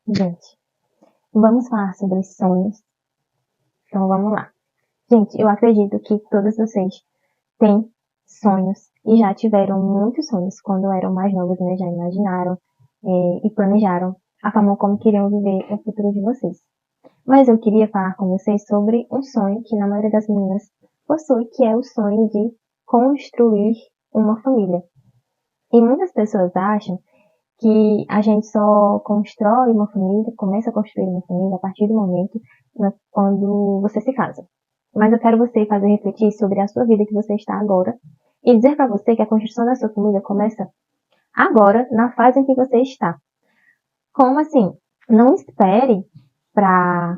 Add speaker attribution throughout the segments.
Speaker 1: Gente, vamos falar sobre sonhos. Então vamos lá. Gente, eu acredito que todos vocês têm sonhos e já tiveram muitos sonhos quando eram mais novos, né? Já imaginaram e planejaram a forma como queriam viver o futuro de vocês. Mas eu queria falar com vocês sobre um sonho que na maioria das meninas possui, que é o sonho de construir uma família. E muitas pessoas acham que a gente só constrói uma família, começa a construir uma família a partir do momento quando você se casa. Mas eu quero você fazer refletir sobre a sua vida que você está agora e dizer para você que a construção da sua família começa agora, na fase em que você está. Como assim? Não espere para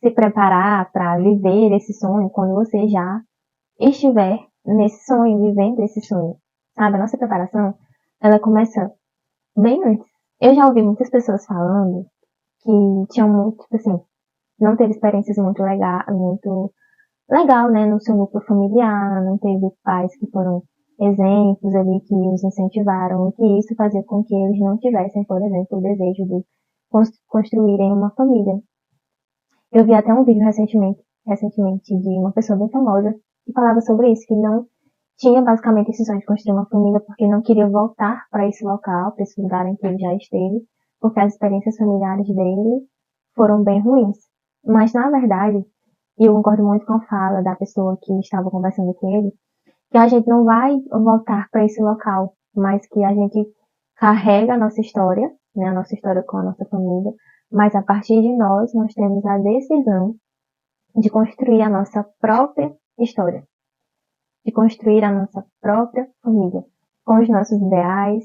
Speaker 1: se preparar para viver esse sonho quando você já estiver nesse sonho, vivendo esse sonho. Sabe, a nossa preparação, ela começa bem antes. Eu já ouvi muitas pessoas falando que tinham muito, tipo assim, não teve experiências muito legal, né, no seu núcleo familiar, não teve pais que foram exemplos ali que os incentivaram, e que isso fazia com que eles não tivessem, por exemplo, o desejo de construírem uma família. Eu vi até um vídeo recentemente de uma pessoa bem famosa que falava sobre isso, que não tinha basicamente esse sonho de construir uma família porque não queria voltar para esse local, para esse lugar em que ele já esteve, porque as experiências familiares dele foram bem ruins. Mas, na verdade, e eu concordo muito com a fala da pessoa que estava conversando com ele, que a gente não vai voltar para esse local, mas que a gente carrega a nossa história, né, a nossa história com a nossa família, mas a partir de nós temos a decisão de construir a nossa própria história, de construir a nossa própria família, com os nossos ideais,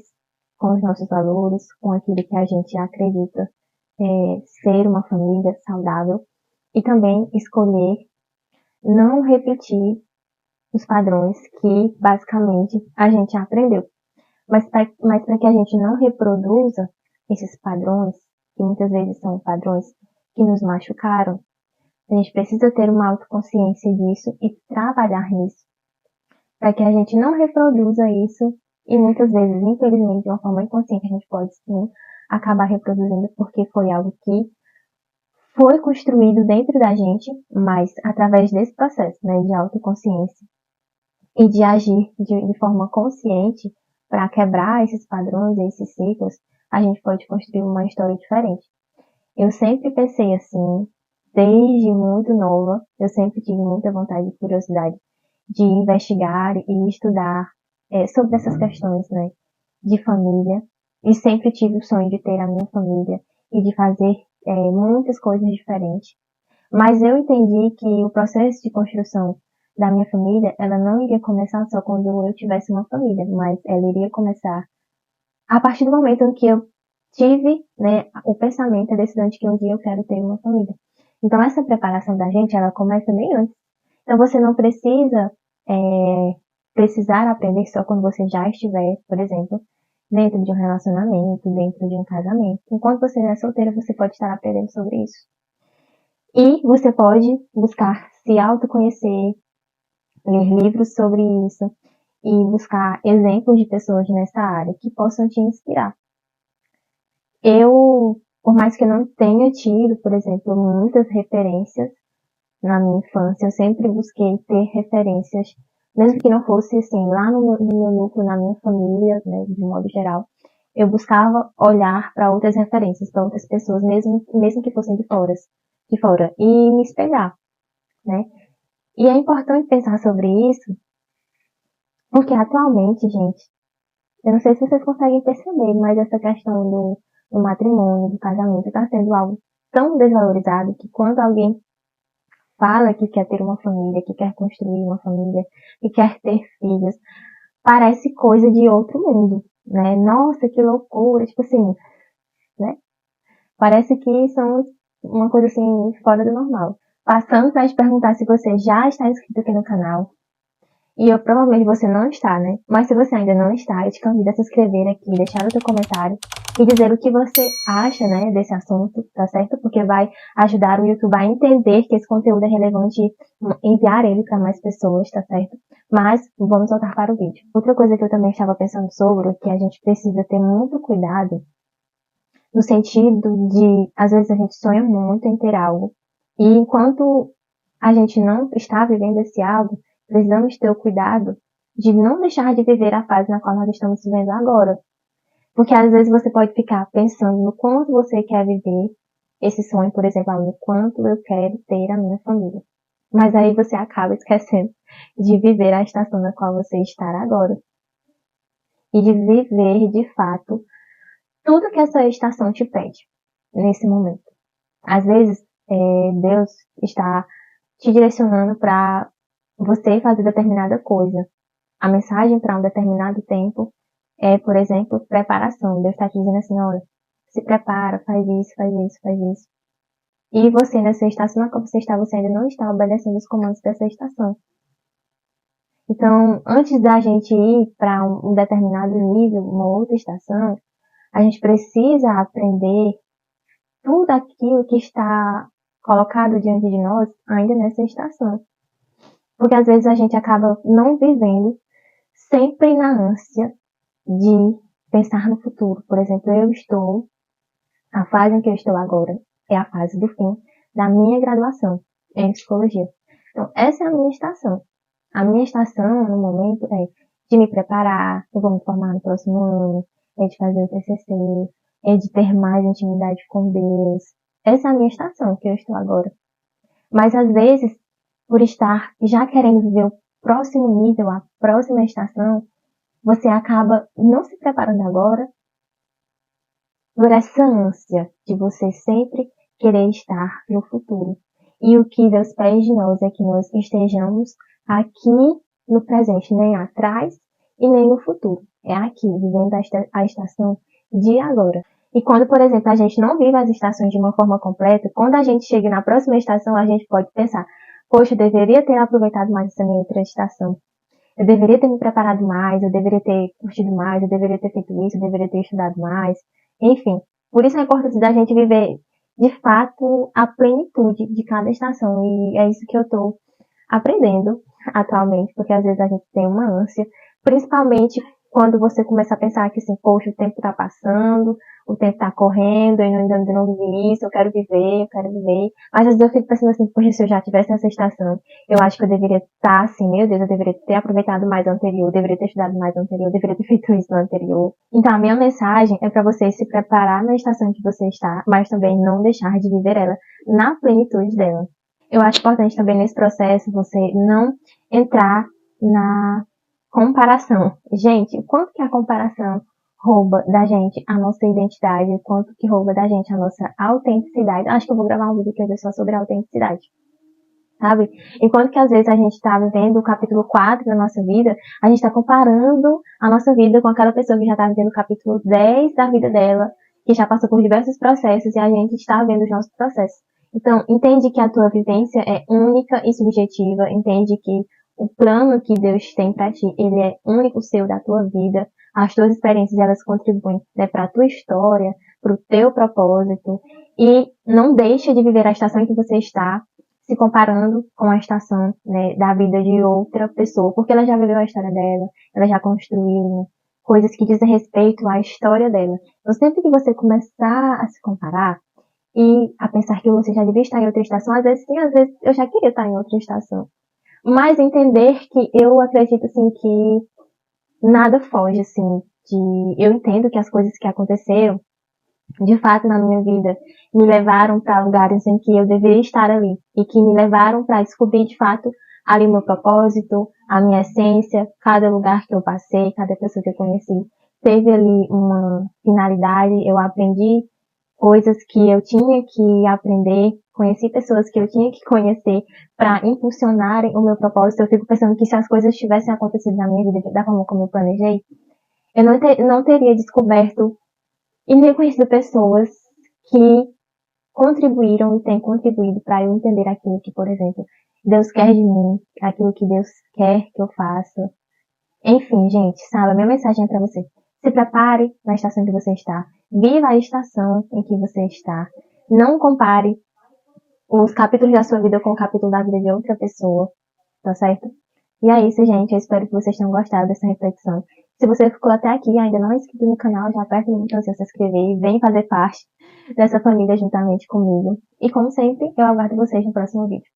Speaker 1: com os nossos valores, com aquilo que a gente acredita ser uma família saudável, e também escolher não repetir os padrões que basicamente a gente aprendeu. Mas para que a gente não reproduza esses padrões, que muitas vezes são padrões que nos machucaram, a gente precisa ter uma autoconsciência disso e trabalhar nisso, para que a gente não reproduza isso e muitas vezes, infelizmente, de uma forma inconsciente, a gente pode sim acabar reproduzindo porque foi algo que foi construído dentro da gente, mas através desse processo, né, de autoconsciência e de agir de forma consciente para quebrar esses padrões, esses ciclos, a gente pode construir uma história diferente. Eu sempre pensei assim, desde muito nova, eu sempre tive muita vontade e curiosidade de investigar e estudar sobre essas questões, né, de família, e sempre tive o sonho de ter a minha família e de fazer muitas coisas diferentes. Mas eu entendi que o processo de construção da minha família, ela não iria começar só quando eu tivesse uma família, mas ela iria começar a partir do momento em que eu tive, né, o pensamento, a decisão de que um dia eu quero ter uma família. Então essa preparação da gente, ela começa bem antes. Então você não precisa precisar aprender só quando você já estiver, por exemplo, dentro de um relacionamento, dentro de um casamento. Enquanto você é solteira, você pode estar aprendendo sobre isso. E você pode buscar se autoconhecer, ler livros sobre isso e buscar exemplos de pessoas nessa área que possam te inspirar. Eu, por mais que eu não tenha tido, por exemplo, muitas referências na minha infância, eu sempre busquei ter referências, mesmo que não fosse assim, lá no meu núcleo, na minha família, né, de modo geral. Eu buscava olhar para outras referências, para outras pessoas, mesmo que fossem de fora, e me espelhar, né? E é importante pensar sobre isso, porque atualmente, gente, eu não sei se vocês conseguem perceber, mas essa questão do matrimônio, do casamento, está sendo algo tão desvalorizado que quando alguém fala que quer ter uma família, que quer construir uma família, que quer ter filhos, parece coisa de outro mundo, né? Nossa, que loucura, tipo assim, né? Parece que são uma coisa assim fora do normal. Passando para te perguntar se você já está inscrito aqui no canal. E eu provavelmente você não está, né? Mas se você ainda não está, eu te convido a se inscrever aqui, deixar o teu comentário e dizer o que você acha, né, desse assunto, tá certo? Porque vai ajudar o YouTube a entender que esse conteúdo é relevante e enviar ele para mais pessoas, tá certo? Mas vamos voltar para o vídeo. Outra coisa que eu também estava pensando sobre é que a gente precisa ter muito cuidado no sentido de, às vezes a gente sonha muito em ter algo, e enquanto a gente não está vivendo esse algo, precisamos ter o cuidado de não deixar de viver a fase na qual nós estamos vivendo agora. Porque às vezes você pode ficar pensando no quanto você quer viver esse sonho, por exemplo, no quanto eu quero ter a minha família. Mas aí você acaba esquecendo de viver a estação na qual você está agora. E de viver, de fato, tudo que essa estação te pede nesse momento. Às vezes, Deus está te direcionando para você fazer determinada coisa. A mensagem para um determinado tempo é, por exemplo, preparação. Deus está te dizendo assim, olha, se prepara, faz isso, faz isso, faz isso. E você, nessa estação na qual você ainda não está obedecendo os comandos dessa estação. Então, antes da gente ir para um determinado nível, uma outra estação, a gente precisa aprender tudo aquilo que está colocado diante de nós ainda nessa estação. Porque às vezes a gente acaba não vivendo sempre na ânsia de pensar no futuro. Por exemplo, a fase em que eu estou agora é a fase do fim da minha graduação em psicologia. Então, essa é a minha estação. A minha estação, no momento, é de me preparar, eu vou me formar no próximo ano, é de fazer o TCC, é de ter mais intimidade com Deus. Essa é a minha estação que eu estou agora. Mas, às vezes, por estar já querendo viver o próximo nível, a próxima estação, você acaba não se preparando agora por essa ânsia de você sempre querer estar no futuro. E o que Deus pede de nós é que nós estejamos aqui no presente, nem atrás e nem no futuro. É aqui, vivendo a estação de agora. E quando, por exemplo, a gente não vive as estações de uma forma completa, quando a gente chega na próxima estação, a gente pode pensar, poxa, eu deveria ter aproveitado mais essa minha outra estação. Eu deveria ter me preparado mais, eu deveria ter curtido mais, eu deveria ter feito isso, eu deveria ter estudado mais. Enfim, por isso a importância da gente viver, de fato, a plenitude de cada estação. E é isso que eu estou aprendendo atualmente, porque às vezes a gente tem uma ânsia, principalmente quando você começa a pensar que assim, poxa, o tempo está passando, o tempo está correndo, eu ainda não vivi isso, eu quero viver, eu quero viver. Mas às vezes eu fico pensando assim, poxa, se eu já tivesse nessa estação, eu acho que eu deveria estar assim, meu Deus, eu deveria ter aproveitado mais o anterior, eu deveria ter estudado mais o anterior, eu deveria ter feito isso no anterior. Então a minha mensagem é para você se preparar na estação que você está, mas também não deixar de viver ela na plenitude dela. Eu acho importante também nesse processo você não entrar na comparação. Gente, o quanto que a comparação rouba da gente a nossa identidade, o quanto que rouba da gente a nossa autenticidade. Acho que eu vou gravar um vídeo que é só sobre autenticidade. Sabe? Enquanto que às vezes a gente está vivendo o capítulo 4 da nossa vida, a gente está comparando a nossa vida com aquela pessoa que já está vivendo o capítulo 10 da vida dela, que já passou por diversos processos e a gente está vendo os nossos processos. Então, entende que a tua vivência é única e subjetiva, entende que o plano que Deus tem para ti, ele é único seu da tua vida, as tuas experiências elas contribuem, né, para a tua história, para o teu propósito, e não deixa de viver a estação em que você está, se comparando com a estação, né, da vida de outra pessoa, porque ela já viveu a história dela, ela já construiu, né, coisas que dizem respeito à história dela. Então, sempre que você começar a se comparar e a pensar que você já devia estar em outra estação, às vezes sim, às vezes eu já queria estar em outra estação. Mas entender que eu acredito, assim, que nada foge, assim, eu entendo que as coisas que aconteceram de fato na minha vida me levaram para lugares em que eu deveria estar ali e que me levaram para descobrir de fato ali o meu propósito, a minha essência, cada lugar que eu passei, cada pessoa que eu conheci teve ali uma finalidade, eu aprendi coisas que eu tinha que aprender, conheci pessoas que eu tinha que conhecer para impulsionarem o meu propósito. Eu fico pensando que se as coisas tivessem acontecido na minha vida da forma como eu planejei, eu não teria descoberto e nem conhecido pessoas que contribuíram e têm contribuído para eu entender aquilo que, por exemplo, Deus quer de mim, aquilo que Deus quer que eu faça. Enfim, gente, sabe, a minha mensagem é para você. Se prepare na estação que você está. Viva a estação em que você está. Não compare os capítulos da sua vida com o capítulo da vida de outra pessoa, tá certo? E é isso, gente. Eu espero que vocês tenham gostado dessa reflexão. Se você ficou até aqui e ainda não é inscrito no canal, já aperta no botão de se inscrever e vem fazer parte dessa família juntamente comigo. E como sempre, eu aguardo vocês no próximo vídeo.